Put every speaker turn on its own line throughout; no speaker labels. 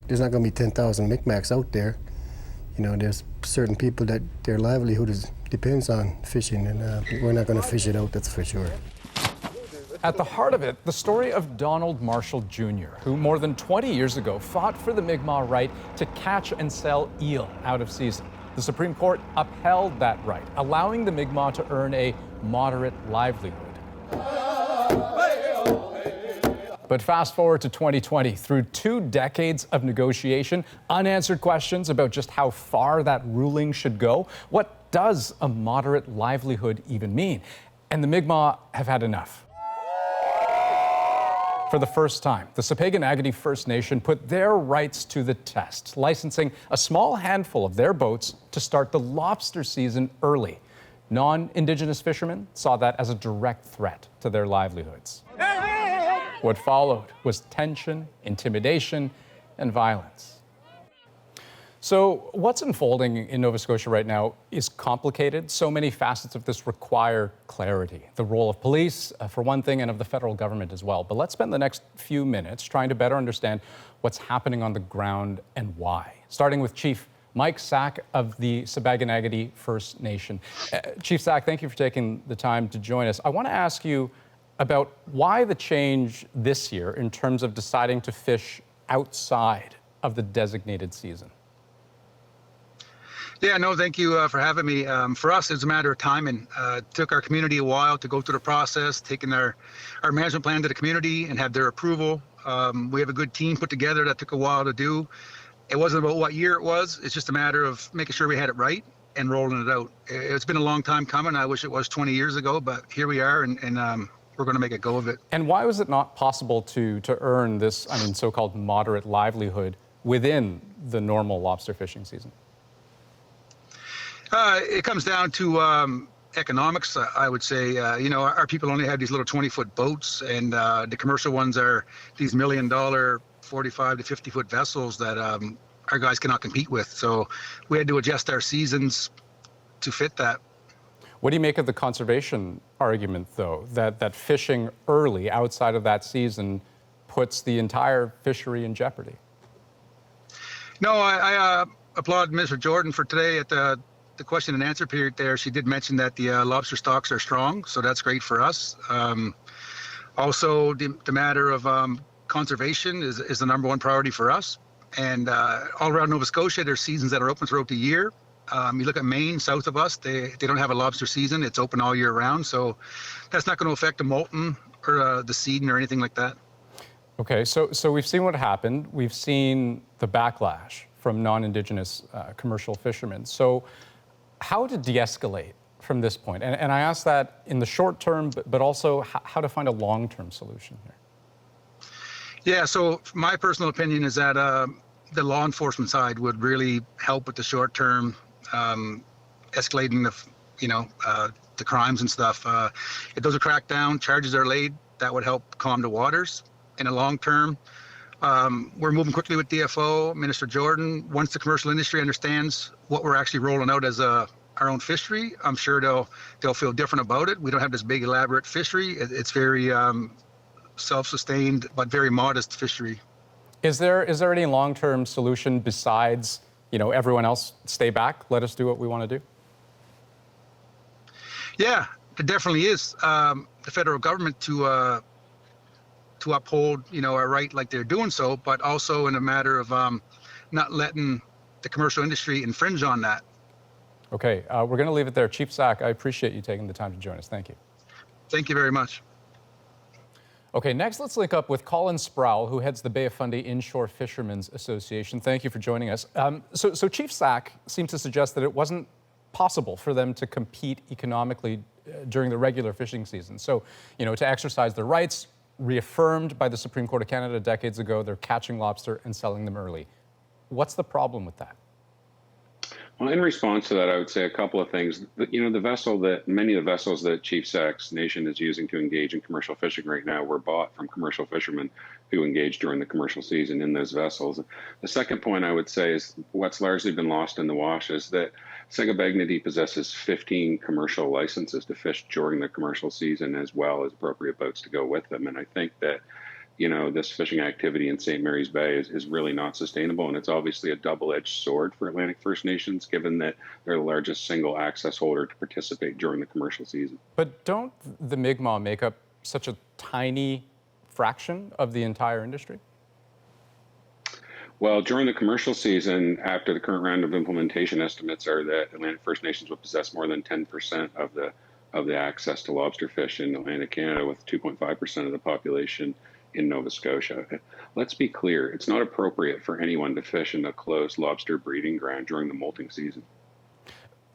There's not going to be 10,000 Micmacs out there. You know, there's certain people that their livelihood depends on fishing, and we're not going to fish it out, that's for sure.
At the heart of it, the story of Donald Marshall Jr., who more than 20 years ago fought for the Mi'kmaq right to catch and sell eel out of season. The Supreme Court upheld that right, allowing the Mi'kmaq to earn a moderate livelihood. But fast forward to 2020, through 2 decades of negotiation, unanswered questions about just how far that ruling should go. What does a moderate livelihood even mean? And the Mi'kmaq have had enough. For the first time, the Sipekne'katik First Nation put their rights to the test, licensing a small handful of their boats to start the lobster season early. Non-Indigenous fishermen saw that as a direct threat to their livelihoods. What followed was tension, intimidation, and violence. So what's unfolding in Nova Scotia right now is complicated. So many facets of this require clarity. The role of police, for one thing, and of the federal government as well. But let's spend the next few minutes trying to better understand what's happening on the ground and why. Starting with Chief Mike Sack of the Sipekne'katik First Nation. Chief Sack, thank you for taking the time to join us. I want to ask you about why the change this year in terms of deciding to fish outside of the designated season.
Yeah, no, thank you for having me. For us, it's a matter of timing. It took our community a while to go through the process, taking our management plan to the community and have their approval. We have a good team put together that took a while to do. It wasn't about what year it was. It's just a matter of making sure we had it right and rolling it out. It's been a long time coming. I wish it was 20 years ago, but here we are, and we're going to make a go of it.
And why was it not possible to earn this, so-called moderate livelihood within the normal lobster fishing season?
It comes down to economics, I would say. Our people only have these little 20-foot boats, and the commercial ones are these $1 million 45 to 50-foot vessels that our guys cannot compete with. So we had to adjust our seasons to fit that.
What do you make of the conservation argument, though, that fishing early outside of that season puts the entire fishery in jeopardy?
No, I applaud Mr. Jordan for today at the question and answer period there. She did mention that the lobster stocks are strong, so that's great for us. Also, the matter of conservation is the number one priority for us. And all around Nova Scotia, there's seasons that are open throughout the year. You look at Maine, south of us, they don't have a lobster season. It's open all year round, so that's not going to affect the molten or the seeding or anything like that.
Okay, so we've seen what happened. We've seen the backlash from non-Indigenous commercial fishermen. So how to de-escalate from this point? And I ask that in the short term, but also how to find a long-term solution here.
Yeah, so my personal opinion is that the law enforcement side would really help with the short term, escalating the crimes and stuff. If those are cracked down, charges are laid, that would help calm the waters. In the long term, we're moving quickly with DFO, Minister Jordan. Once the commercial industry understands what we're actually rolling out as our own fishery, I'm sure they'll feel different about it. We don't have this big elaborate fishery. It's very self-sustained but very modest fishery. Is there any long-term solution besides everyone else stay back, let us do what we want to do? Yeah, it definitely is. The federal government to uphold our right like they're doing so, but also in a matter of not letting the commercial industry infringe on that. Okay, we're going to leave it there. Chief Sack, I appreciate you taking the time to join us. Thank you. Thank you very much. Okay, next let's link up with Colin Sproul, who heads the Bay of Fundy Inshore Fishermen's Association. Thank you for joining us. So Chief Sack seems to suggest that it wasn't possible for them to compete economically during the regular fishing season. So, to exercise their rights, reaffirmed by the Supreme Court of Canada decades ago, they're catching lobster and selling them early. What's the problem with that?
Well, in response to that, I would say a couple of things. Many of the vessels that Chief Sack's nation is using to engage in commercial fishing right now were bought from commercial fishermen who engage during the commercial season in those vessels. The second point I would say is what's largely been lost in the wash is that Sipekne'katik possesses 15 commercial licenses to fish during the commercial season, as well as appropriate boats to go with them. And I think that this fishing activity in St. Mary's Bay is really not sustainable. And it's obviously a double-edged sword for Atlantic First Nations, given that they're the largest single access holder to participate during the commercial season.
But don't the Mi'kmaq make up such a tiny fraction of the entire industry?
Well, during the commercial season, after the current round of implementation, estimates are that Atlantic First Nations will possess more than 10% of the access to lobster fish in Atlantic Canada, with 2.5% of the population in Nova Scotia. Let's be clear, it's not appropriate for anyone to fish in a closed lobster breeding ground during the molting season.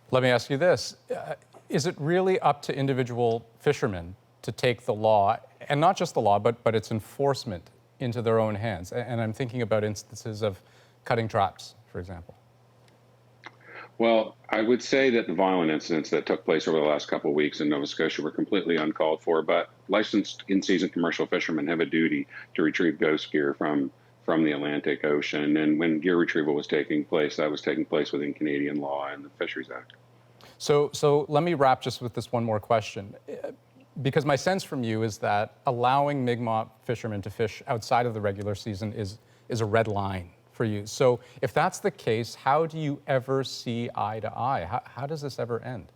Let me ask you this. Is it really up to individual fishermen to take the law, and not just the law, but its enforcement, into their own hands? And I'm thinking about instances of cutting traps, for example.
Well, I would say that the violent incidents that took place over the last couple of weeks in Nova Scotia were completely uncalled for, but licensed in-season commercial fishermen have a duty to retrieve ghost gear from the Atlantic Ocean. And when gear retrieval was taking place, that was taking place within Canadian law and the Fisheries Act. So let me wrap just with this one more question. Because my sense from you is that allowing Mi'kmaq fishermen to fish outside of the regular season is a red line for you. So if that's the case, how do you ever see eye to eye? How does this ever end?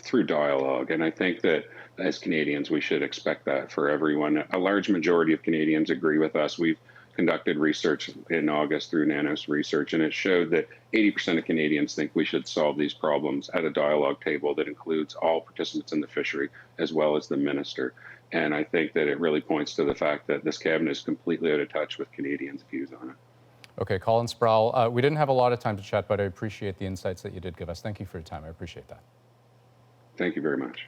Through dialogue. And I think that as Canadians, we should expect that for everyone. A large majority of Canadians agree with us. We've conducted research in August through Nanos Research, and it showed that 80% of Canadians think we should solve these problems at a dialogue table that includes all participants in the fishery, as well as the minister. And I think that it really points to the fact that this cabinet is completely out of touch with Canadians' views on it.
Okay, Colin, Sproul, we didn't have a lot of time to chat, but I appreciate the insights that you did give us. Thank you for your time. I appreciate that.
Thank you very much.